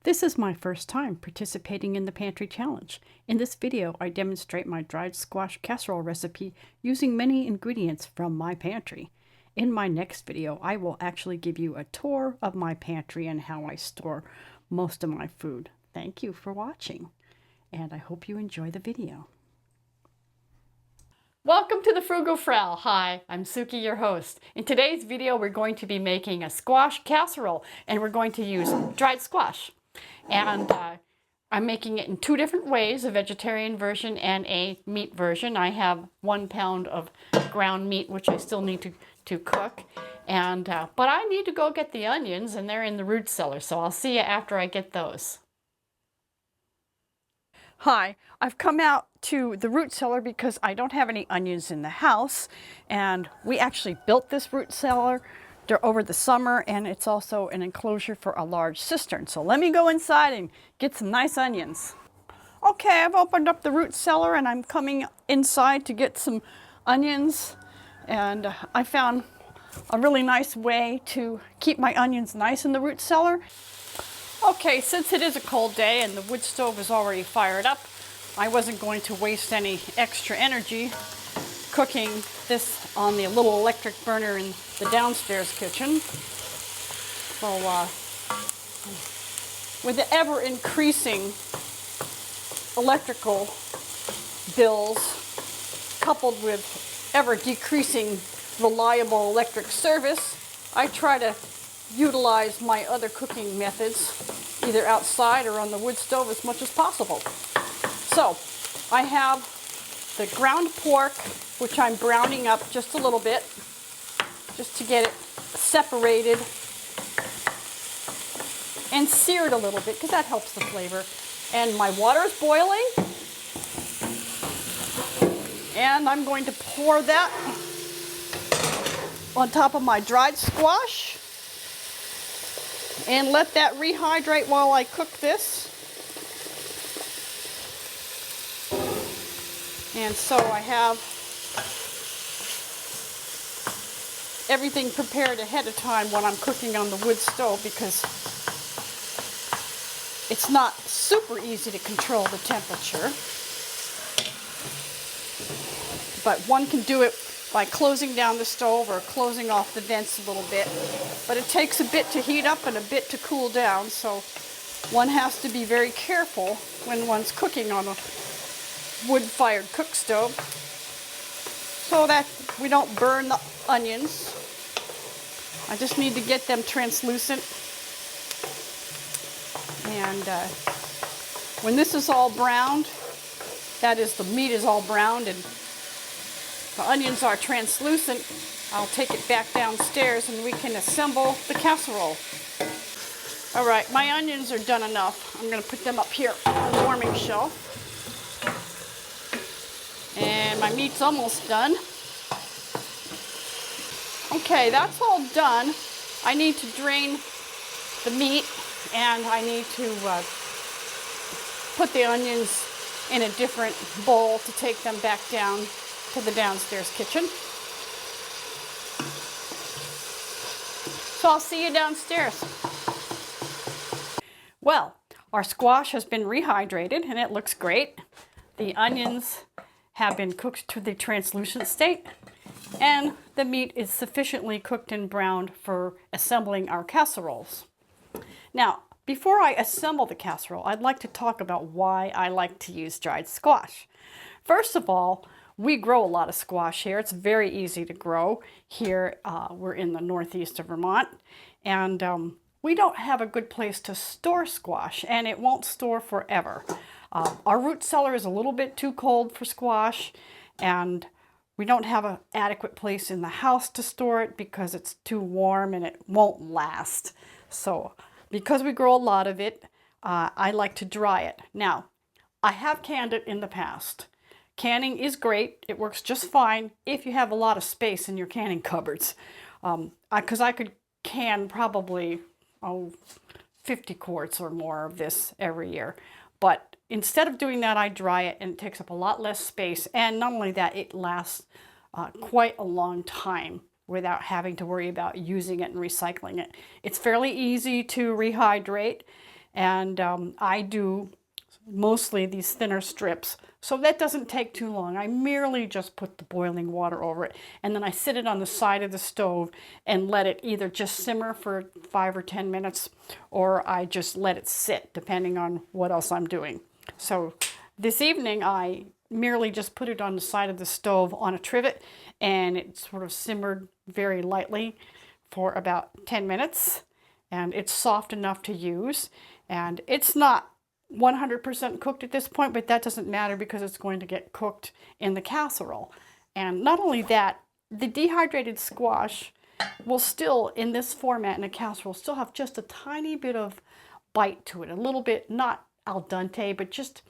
This is my first time participating in the Pantry Challenge. In this video, I demonstrate my dried squash casserole recipe using many ingredients from my pantry. In my next video, I will actually give you a tour of my pantry and how I store most of my food. Thank you for watching, and I hope you enjoy the video. Welcome to the Frugal Frau. Hi, I'm Suki, your host. In today's video, we're going to be making a squash casserole, and we're going to use dried squash. And I'm making it in two different ways, a vegetarian version and a meat version. I have 1 pound of ground meat, which I still need to cook. And but I need to go get the onions, and they're in the root cellar, so I'll see you after I get those. Hi, I've come out to the root cellar because I don't have any onions in the house, and we actually built this root cellar over the summer, and it's also an enclosure for a large cistern. So let me go inside and get some nice onions. Okay, I've opened up the root cellar and I'm coming inside to get some onions, and I found a really nice way to keep my onions nice in the root cellar. Okay, since it is a cold day and the wood stove is already fired up, I wasn't going to waste any extra energy cooking this on the little electric burner in the downstairs kitchen. So with the ever increasing electrical bills coupled with ever decreasing reliable electric service, I try to utilize my other cooking methods either outside or on the wood stove as much as possible. So I have the ground pork, which I'm browning up just a little bit, just to get it separated and seared a little bit, because that helps the flavor. And my water is boiling, and I'm going to pour that on top of my dried squash and let that rehydrate while I cook this. And so I have everything prepared ahead of time when I'm cooking on the wood stove, because it's not super easy to control the temperature. But one can do it by closing down the stove or closing off the vents a little bit. But it takes a bit to heat up and a bit to cool down, so one has to be very careful when one's cooking on a wood-fired cook stove so that we don't burn the onions. I just need to get them translucent. And when this is all browned, that is, the meat is all browned and the onions are translucent, I'll take it back downstairs and we can assemble the casserole. All right, my onions are done enough. I'm going to put them up here on the warming shelf. And my meat's almost done. Okay, that's all done. I need to drain the meat, and I need to put the onions in a different bowl to take them back down to the downstairs kitchen. So I'll see you downstairs. Well, our squash has been rehydrated and it looks great. The onions have been cooked to the translucent state, and the meat is sufficiently cooked and browned for assembling our casseroles. Now, before I assemble the casserole, I'd like to talk about why I like to use dried squash. First of all, we grow a lot of squash here. It's very easy to grow here. We're in the northeast of Vermont, and we don't have a good place to store squash, and it won't store forever. Our root cellar is a little bit too cold for squash, and we don't have an adequate place in the house to store it because it's too warm and it won't last. So because we grow a lot of it, I like to dry it. Now, I have canned it in the past. Canning is great. It works just fine if you have a lot of space in your canning cupboards. Because I could can probably 50 quarts or more of this every year. But instead of doing that, I dry it, and it takes up a lot less space. And not only that, it lasts quite a long time without having to worry about using it and recycling it. It's fairly easy to rehydrate. And I do mostly these thinner strips. So that doesn't take too long. I merely just put the boiling water over it, and then I sit it on the side of the stove and let it either just simmer for 5 or 10 minutes, or I just let it sit depending on what else I'm doing. So this evening I merely just put it on the side of the stove on a trivet, and it sort of simmered very lightly for about 10 minutes, and it's soft enough to use, and it's not 100% cooked at this point, but that doesn't matter because it's going to get cooked in the casserole. And not only that, the dehydrated squash will still, in this format in a casserole, still have just a tiny bit of bite to it, a little bit, not al dente, but just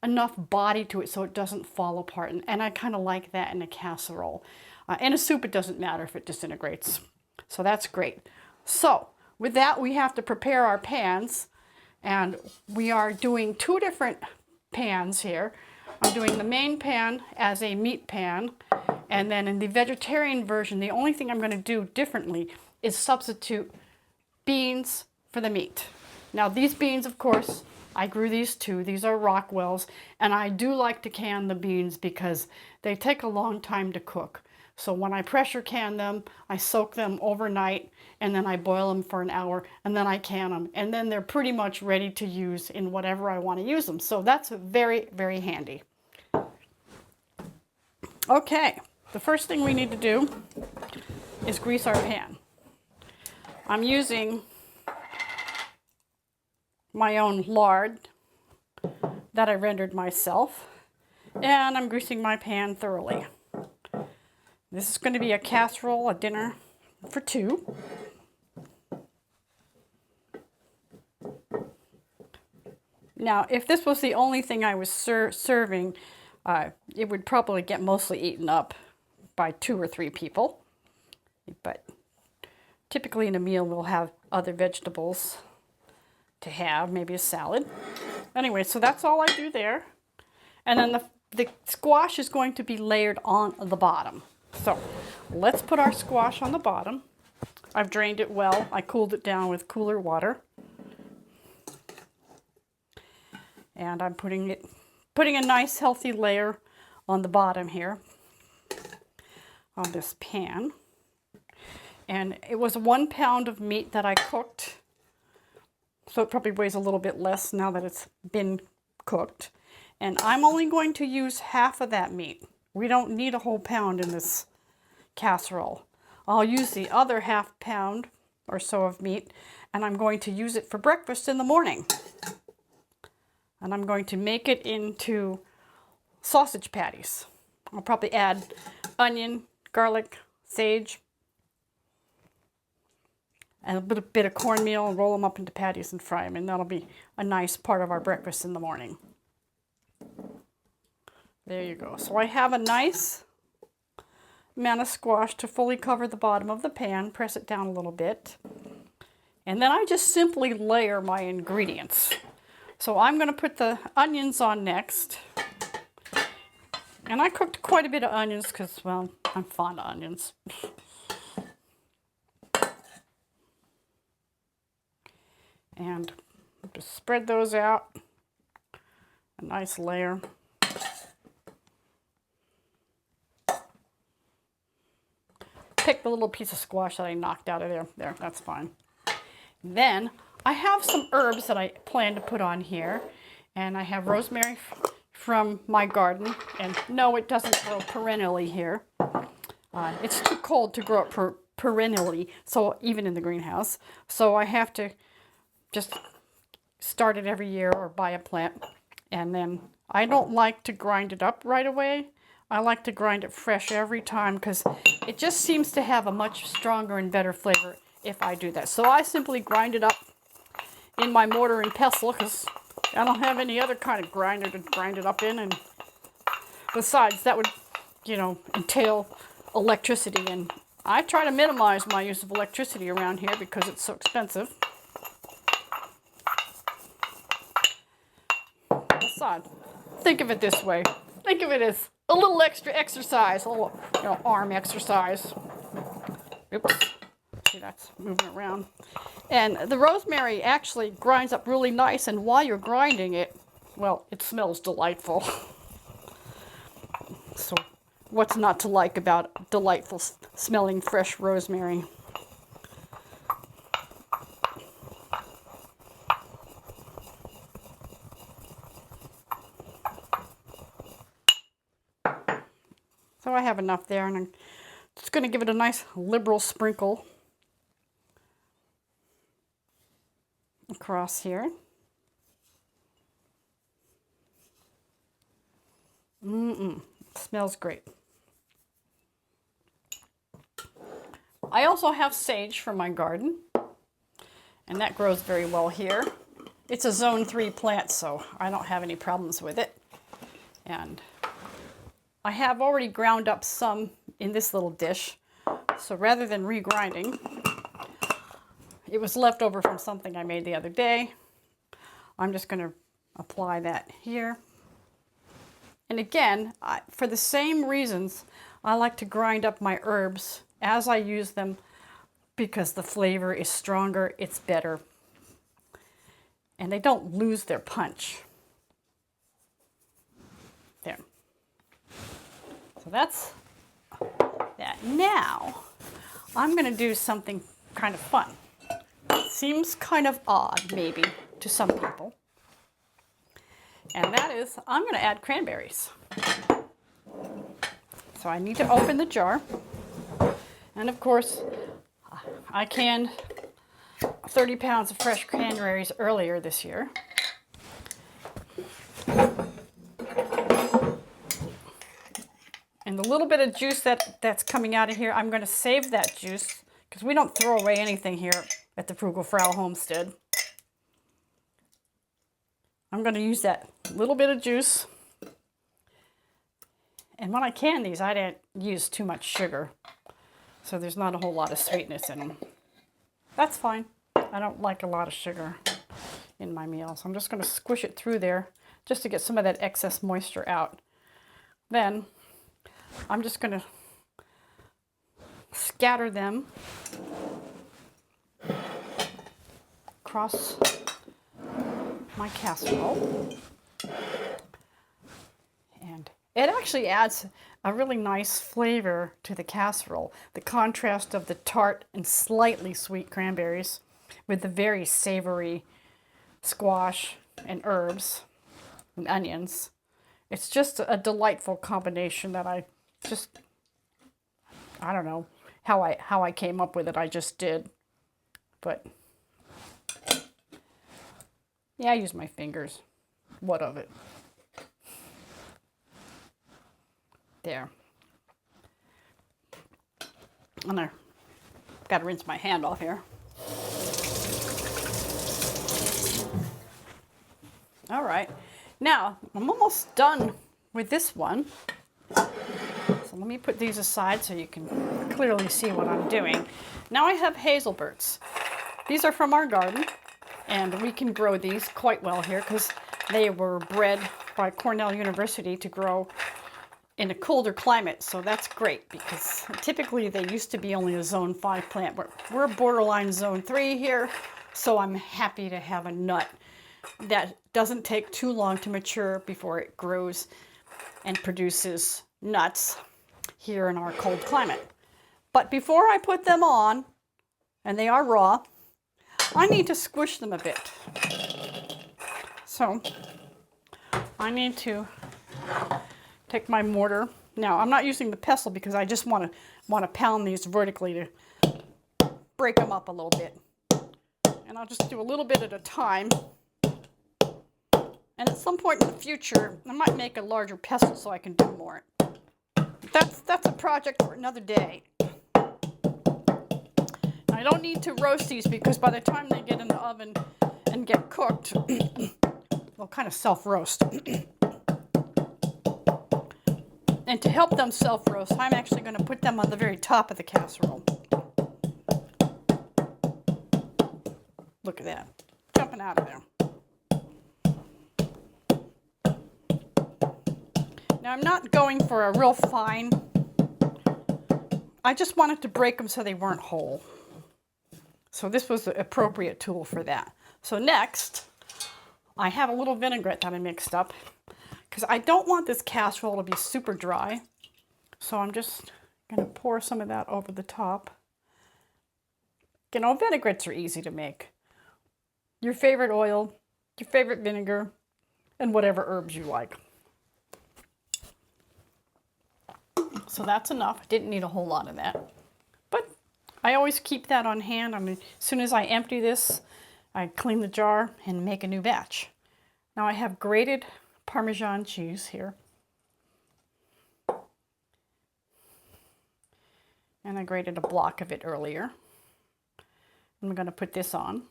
enough body to it so it doesn't fall apart. And I kind of like that in a casserole. In a soup, it doesn't matter if it disintegrates. So that's great. So with that, we have to prepare our pans. And we are doing 2 different pans here. I'm doing the main pan as a meat pan, and then in the vegetarian version, the only thing I'm going to do differently is substitute beans for the meat. Now these beans, of course, I grew these too. These are Rockwells, and I do like to can the beans because they take a long time to cook. So when I pressure can them, I soak them overnight, and then I boil them for an hour, and then I can them, and then they're pretty much ready to use in whatever I want to use them. So that's very, very handy. Okay, the first thing we need to do is grease our pan. I'm using my own lard that I rendered myself, and I'm greasing my pan thoroughly. This is going to be a casserole, a dinner for 2. Now, if this was the only thing I was serving, it would probably get mostly eaten up by 2 or 3 people. But typically in a meal, we'll have other vegetables to have, maybe a salad. Anyway, so that's all I do there. And then the squash is going to be layered on the bottom. So let's put our squash on the bottom. I've drained it well. I cooled it down with cooler water. And I'm putting a nice healthy layer on the bottom here on this pan. And it was 1 pound of meat that I cooked. So it probably weighs a little bit less now that it's been cooked. And I'm only going to use half of that meat. We don't need a whole pound in this casserole. I'll use the other half pound or so of meat, and I'm going to use it for breakfast in the morning. And I'm going to make it into sausage patties. I'll probably add onion, garlic, sage, and a bit of cornmeal, and roll them up into patties and fry them, and that'll be a nice part of our breakfast in the morning. There you go. So I have a nice amount of squash to fully cover the bottom of the pan. Press it down a little bit. And then I just simply layer my ingredients. So I'm going to put the onions on next. And I cooked quite a bit of onions because, well, I'm fond of onions. And just spread those out. A nice layer. Pick the little piece of squash that I knocked out of there. There, that's fine. Then I have some herbs that I plan to put on here. And I have rosemary from my garden. And no, it doesn't grow perennially here. It's too cold to grow up perennially, so even in the greenhouse. So I have to just start it every year or buy a plant. And then I don't like to grind it up right away. I like to grind it fresh every time because it just seems to have a much stronger and better flavor if I do that. So I simply grind it up in my mortar and pestle because I don't have any other kind of grinder to grind it up in. And besides, that would, entail electricity. And I try to minimize my use of electricity around here because it's so expensive. Besides, think of it this way. Think of it as a little extra exercise, a little arm exercise. Oops. See, that's moving around. And the rosemary actually grinds up really nice, and while you're grinding it, well, it smells delightful. So what's not to like about delightful smelling fresh rosemary? So I have enough there, and I'm just going to give it a nice liberal sprinkle across here. It smells great. I also have sage from my garden, and that grows very well here. It's a zone 3 plant, so I don't have any problems with it. And I have already ground up some in this little dish, so rather than regrinding, it was left over from something I made the other day. I'm just going to apply that here. And again, for the same reasons, I like to grind up my herbs as I use them, because the flavor is stronger, it's better, and they don't lose their punch. There. So that's that. Now, I'm going to do something kind of fun. It seems kind of odd, maybe, to some people. And that is, I'm going to add cranberries. So I need to open the jar. And of course, I canned 30 pounds of fresh cranberries earlier this year. And the little bit of juice that's coming out of here, I'm going to save that juice, because we don't throw away anything here at the Frugal Frau Homestead. I'm going to use that little bit of juice. And when I can these, I didn't use too much sugar, so there's not a whole lot of sweetness in them. That's fine. I don't like a lot of sugar in my meals. I'm just going to squish it through there just to get some of that excess moisture out. Then I'm just going to scatter them across my casserole. And it actually adds a really nice flavor to the casserole. The contrast of the tart and slightly sweet cranberries with the very savory squash and herbs and onions. It's just a delightful combination that I don't know how I came up with it. I just did. But yeah, I use my fingers. What of it? There. And I gotta rinse my hand off here. All right. Now, I'm almost done with this one. So let me put these aside so you can clearly see what I'm doing. Now I have Hazelberts. These are from our garden, and we can grow these quite well here because they were bred by Cornell University to grow in a colder climate, so that's great, because typically they used to be only a zone 5 plant. We're borderline zone 3 here, so I'm happy to have a nut that doesn't take too long to mature before it grows and produces nuts here in our cold climate. But before I put them on, and they are raw, I need to squish them a bit. So I need to take my mortar. Now, I'm not using the pestle because I just want to pound these vertically to break them up a little bit. And I'll just do a little bit at a time. And at some point in the future, I might make a larger pestle so I can do more. That's a project for another day. I don't need to roast these because by the time they get in the oven and get cooked, they'll kind of self-roast. And to help them self-roast, I'm actually going to put them on the very top of the casserole. Look at that, jumping out of there. Now I'm not going for a real fine. I just wanted to break them so they weren't whole. So this was the appropriate tool for that. So next, I have a little vinaigrette that I mixed up because I don't want this casserole to be super dry. So I'm just going to pour some of that over the top. You know, vinaigrettes are easy to make. Your favorite oil, your favorite vinegar, and whatever herbs you like. So that's enough. I didn't need a whole lot of that. But I always keep that on hand. I mean, as soon as I empty this, I clean the jar and make a new batch. Now I have grated Parmesan cheese here. And I grated a block of it earlier. I'm going to put this on.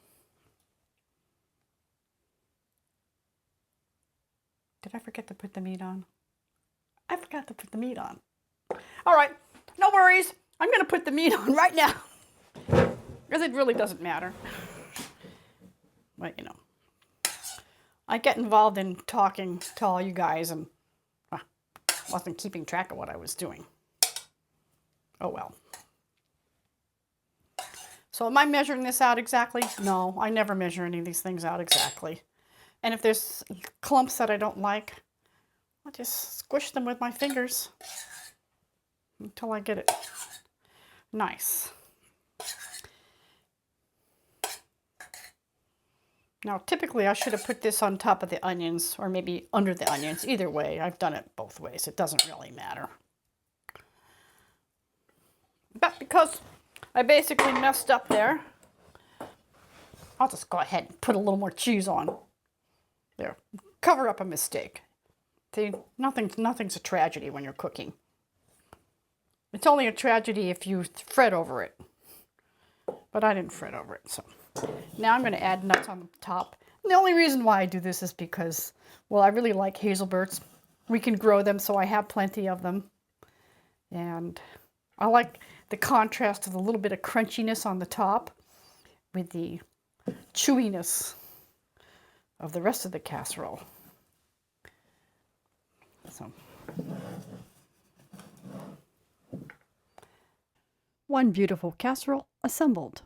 Did I forget to put the meat on? I forgot to put the meat on. All right, no worries. I'm going to put the meat on right now because it really doesn't matter. But, you know, I get involved in talking to all you guys and wasn't keeping track of what I was doing. Oh, well. So am I measuring this out exactly? No, I never measure any of these things out exactly. And if there's clumps that I don't like, I'll just squish them with my fingers until I get it nice. Now, typically I should have put this on top of the onions or maybe under the onions. Either way, I've done it both ways. It doesn't really matter. But because I basically messed up there, I'll just go ahead and put a little more cheese on. There, cover up a mistake. See, nothing's a tragedy when you're cooking. It's only a tragedy if you fret over it. But I didn't fret over it, so. Now I'm going to add nuts on the top. And the only reason why I do this is because, well, I really like Hazelberts. We can grow them, so I have plenty of them. And I like the contrast of a little bit of crunchiness on the top with the chewiness of the rest of the casserole. So, one beautiful casserole assembled.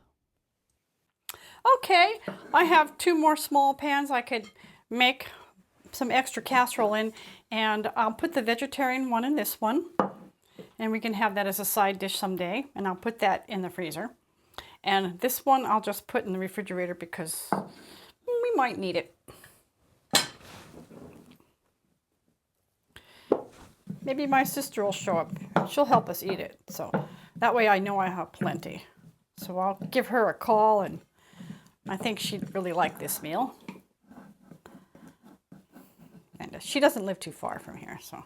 Okay, I have 2 more small pans I could make some extra casserole in, and I'll put the vegetarian one in this one, and we can have that as a side dish someday, and I'll put that in the freezer. And this one I'll just put in the refrigerator because we might need it. Maybe my sister will show up. She'll help us eat it, so that way I know I have plenty. So I'll give her a call, and I think she'd really like this meal. And she doesn't live too far from here, so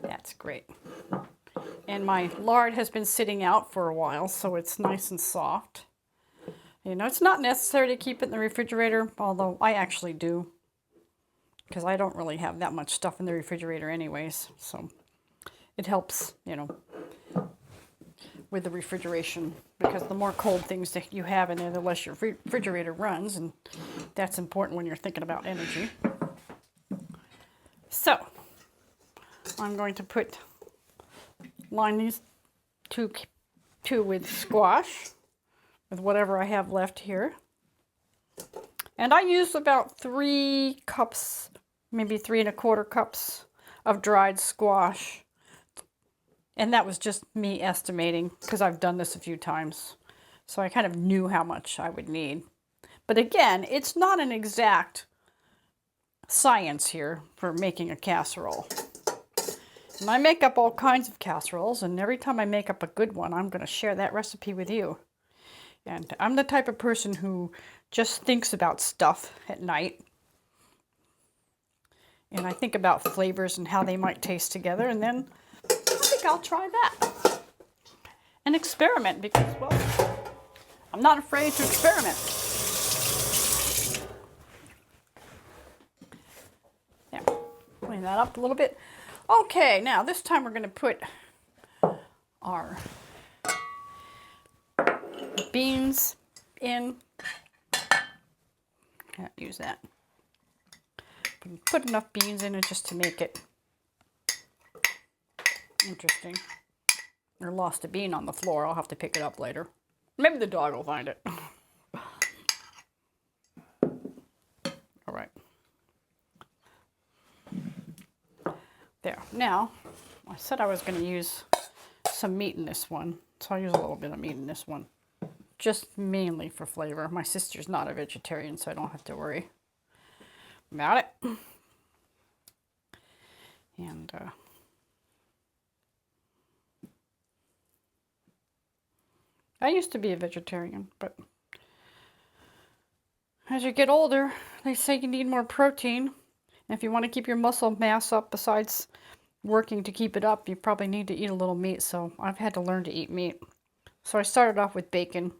that's great. And my lard has been sitting out for a while, so it's nice and soft. You know, it's not necessary to keep it in the refrigerator, although I actually do, because I don't really have that much stuff in the refrigerator anyways, so it helps, you know, with the refrigeration, because the more cold things that you have in there, the less your refrigerator runs, and that's important when you're thinking about energy. So I'm going to line these two with squash, with whatever I have left here. And I use about 3 cups, maybe 3 1/4 cups of dried squash. And that was just me estimating, because I've done this a few times. So I kind of knew how much I would need. But again, it's not an exact science here for making a casserole. And I make up all kinds of casseroles, and every time I make up a good one, I'm going to share that recipe with you. And I'm the type of person who just thinks about stuff at night. And I think about flavors and how they might taste together, and then I think I'll try that. And experiment, because, well, I'm not afraid to experiment. Yeah, clean that up a little bit. Okay, now this time we're going to put our beans in. Can't use that. Put enough beans in it just to make it interesting. or lost a bean on the floor. I'll have to pick it up later. Maybe the dog will find it. All right. There. Now, I said I was going to use some meat in this one, so I'll use a little bit of meat in this one. Just mainly for flavor. My sister's not a vegetarian, so I don't have to worry about it. And I used to be a vegetarian, but as you get older, they say you need more protein. And if you want to keep your muscle mass up, besides working to keep it up, you probably need to eat a little meat. So I've had to learn to eat meat. So I started off with bacon,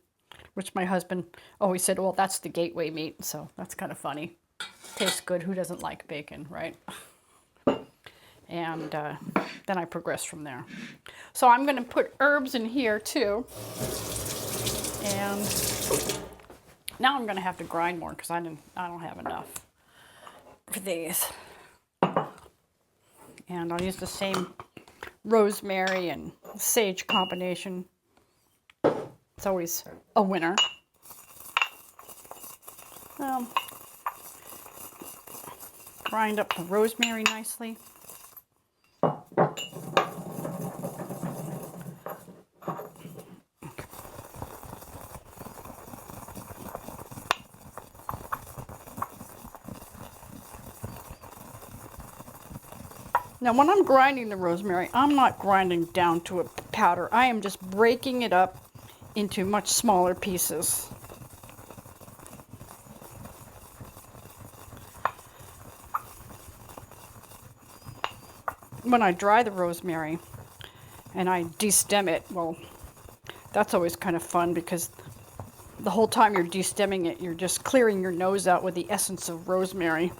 which my husband always said, well, that's the gateway meat. So that's kind of funny. Tastes good. Who doesn't like bacon, right? And then I progressed from there. So I'm going to put herbs in here too. And now I'm going to have to grind more because I don't have enough for these. And I'll use the same rosemary and sage combination. It's always a winner. Grind up the rosemary nicely. Now, when I'm grinding the rosemary, I'm not grinding down to a powder. I am just breaking it up into much smaller pieces. When I dry the rosemary and I de-stem it, well, that's always kind of fun because the whole time you're de-stemming it, you're just clearing your nose out with the essence of rosemary.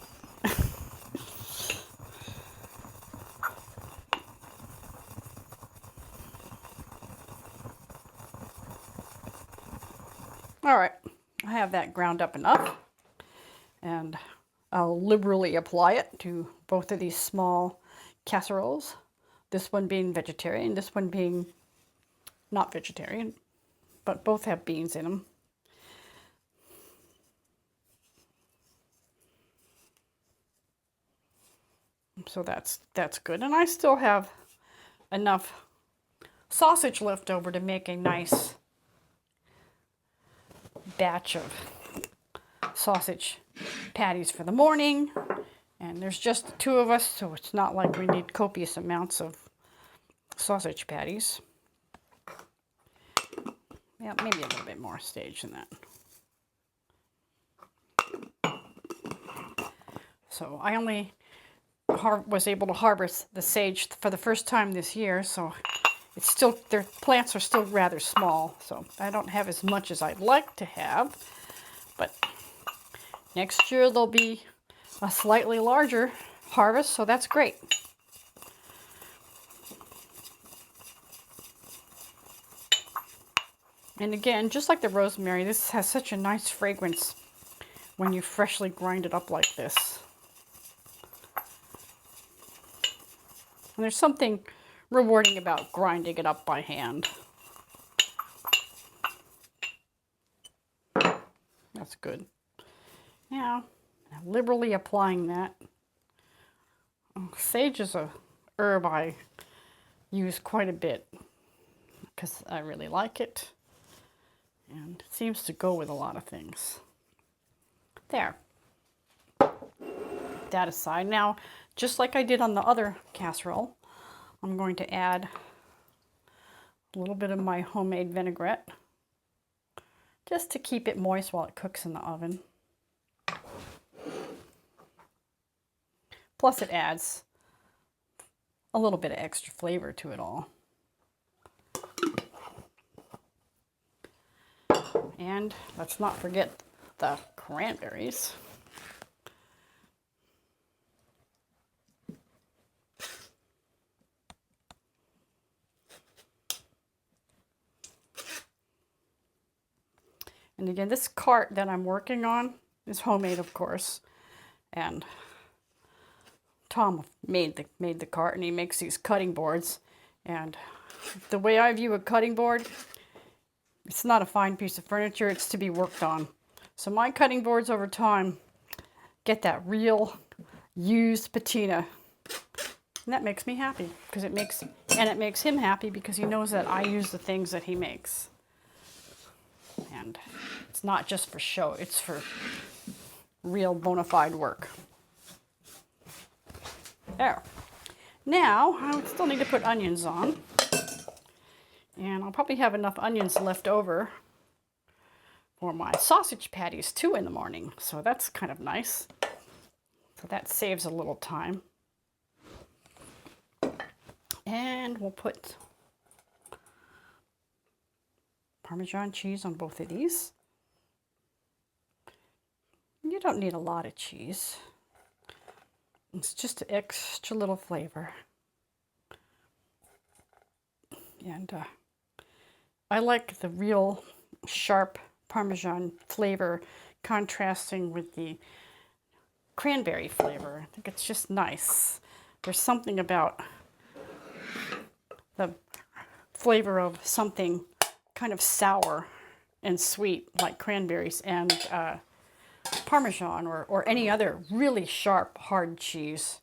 All right, I have that ground up enough, and I'll liberally apply it to both of these small casseroles. This one being vegetarian, this one being not vegetarian, but both have beans in them. So that's good. And I still have enough sausage left over to make a nice batch of sausage patties for the morning. And there's just the two of us, so it's not like we need copious amounts of sausage patties. Yeah, maybe a little bit more sage than that. So I only was able to harvest the sage for the first time this year, so it's still, their plants are still rather small, so I don't have as much as I'd like to have, but next year there'll be a slightly larger harvest, so that's great. And again, just like the rosemary, this has such a nice fragrance when you freshly grind it up like this. And there's something rewarding about grinding it up by hand. That's good. Now, liberally applying that. Sage is a herb I use quite a bit because I really like it. And it seems to go with a lot of things. There. That aside. Now, just like I did on the other casserole, I'm going to add a little bit of my homemade vinaigrette just to keep it moist while it cooks in the oven. Plus it adds a little bit of extra flavor to it all. And let's not forget the cranberries. And again, this cart that I'm working on is homemade, of course. And Tom made the cart, and he makes these cutting boards. And the way I view a cutting board, it's not a fine piece of furniture, it's to be worked on. So my cutting boards over time get that real used patina. And that makes me happy because it makes him happy because he knows that I use the things that he makes. And it's not just for show, it's for real bona fide work. There. Now, I still need to put onions on. And I'll probably have enough onions left over for my sausage patties too in the morning. So that's kind of nice. So that saves a little time. And we'll put Parmesan cheese on both of these. You don't need a lot of cheese. It's just an extra little flavor. And I like the real sharp Parmesan flavor contrasting with the cranberry flavor. I think it's just nice. There's something about the flavor of something kind of sour and sweet like cranberries and Parmesan or any other really sharp, hard cheese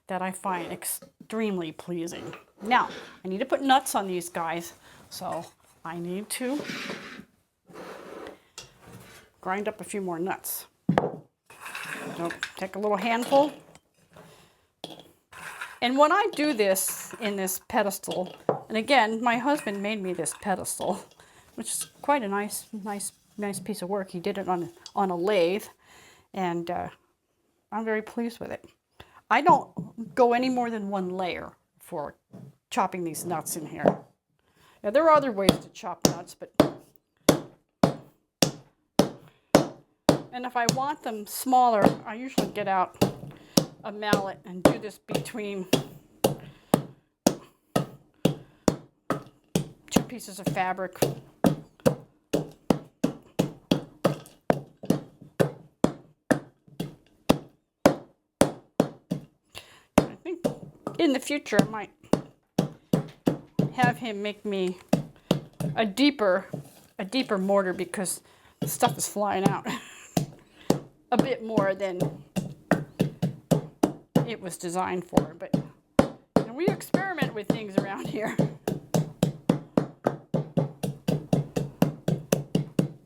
that I find extremely pleasing. Now, I need to put nuts on these guys, so I need to grind up a few more nuts. So take a little handful. And when I do this in this pedestal, and again, my husband made me this pedestal, which is quite a nice piece of work. He did it on a lathe, and I'm very pleased with it. I don't go any more than one layer for chopping these nuts in here. Now, there are other ways to chop nuts, but and if I want them smaller, I usually get out a mallet and do this between two pieces of fabric. I think in the future I might have him make me a deeper mortar because the stuff is flying out a bit more than it was designed for. But we experiment with things around here.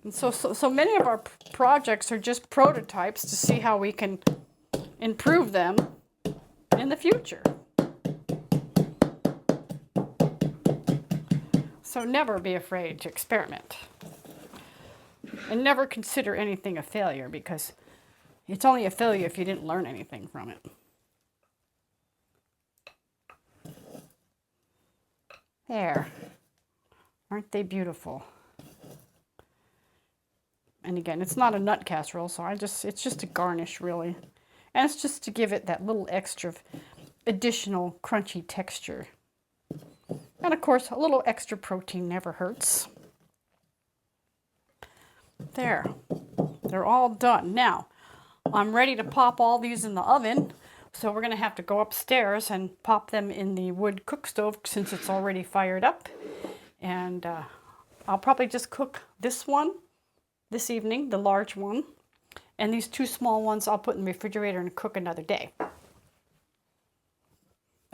And so many of our projects are just prototypes to see how we can improve them in the future. So never be afraid to experiment. And never consider anything a failure, because it's only a failure if you didn't learn anything from it. There. Aren't they beautiful? And again, it's not a nut casserole, so it's just a garnish, really. And it's just to give it that little extra additional crunchy texture. And of course, a little extra protein never hurts. There. They're all done. Now, I'm ready to pop all these in the oven. So we're going to have to go upstairs and pop them in the wood Cookstove since it's already fired up. And I'll probably just cook this one this evening, the large one. And these two small ones I'll put in the refrigerator and cook another day.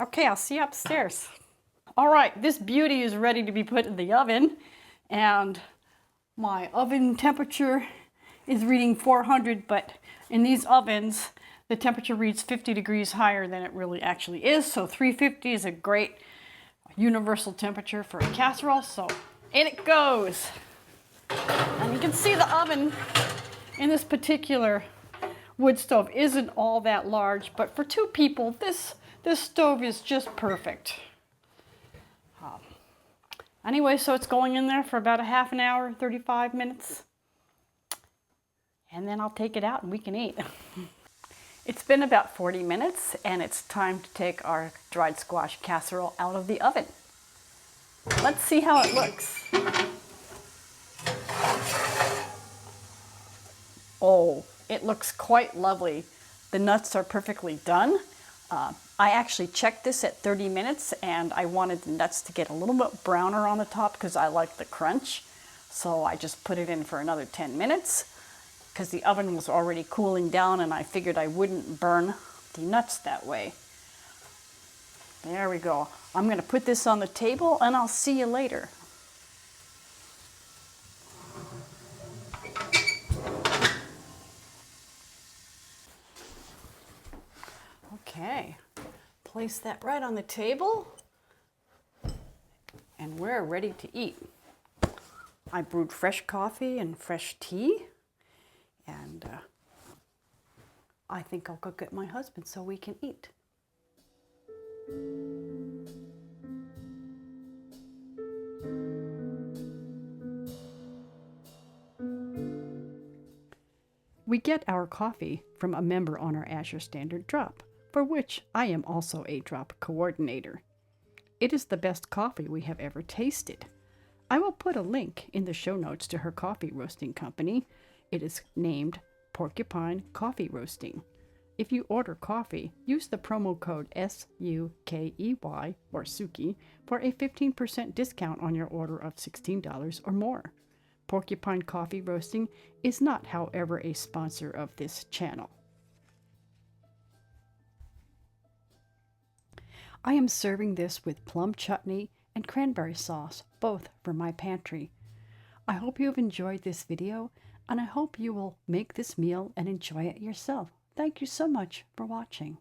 Okay, I'll see you upstairs. All right, this beauty is ready to be put in the oven. And my oven temperature is reading 400, but in these ovens, the temperature reads 50 degrees higher than it really actually is. So 350 is a great universal temperature for a casserole. So in it goes. And you can see the oven in this particular wood stove isn't all that large, but for two people, this stove is just perfect. Anyway, so it's going in there for about a half an hour, 35 minutes. And then I'll take it out and we can eat. It's been about 40 minutes and it's time to take our dried squash casserole out of the oven. Let's see how it looks. Oh, it looks quite lovely. The nuts are perfectly done. I actually checked this at 30 minutes and I wanted the nuts to get a little bit browner on the top because I like the crunch. So I just put it in for another 10 minutes because the oven was already cooling down and I figured I wouldn't burn the nuts that way. There we go. I'm going to put this on the table and I'll see you later. Okay, place that right on the table and we're ready to eat. I brewed fresh coffee and fresh tea, and I think I'll go get my husband so we can eat. We get our coffee from a member on our Azure Standard Drop, for which I am also a drop coordinator. It is the best coffee we have ever tasted. I will put a link in the show notes to her coffee roasting company. It is named Porcupine Coffee Roasting. If you order coffee, use the promo code SUKEY or Suki for a 15% discount on your order of $16 or more. Porcupine Coffee Roasting is not, however, a sponsor of this channel. I am serving this with plum chutney and cranberry sauce, both from my pantry. I hope you have enjoyed this video, and I hope you will make this meal and enjoy it yourself. Thank you so much for watching.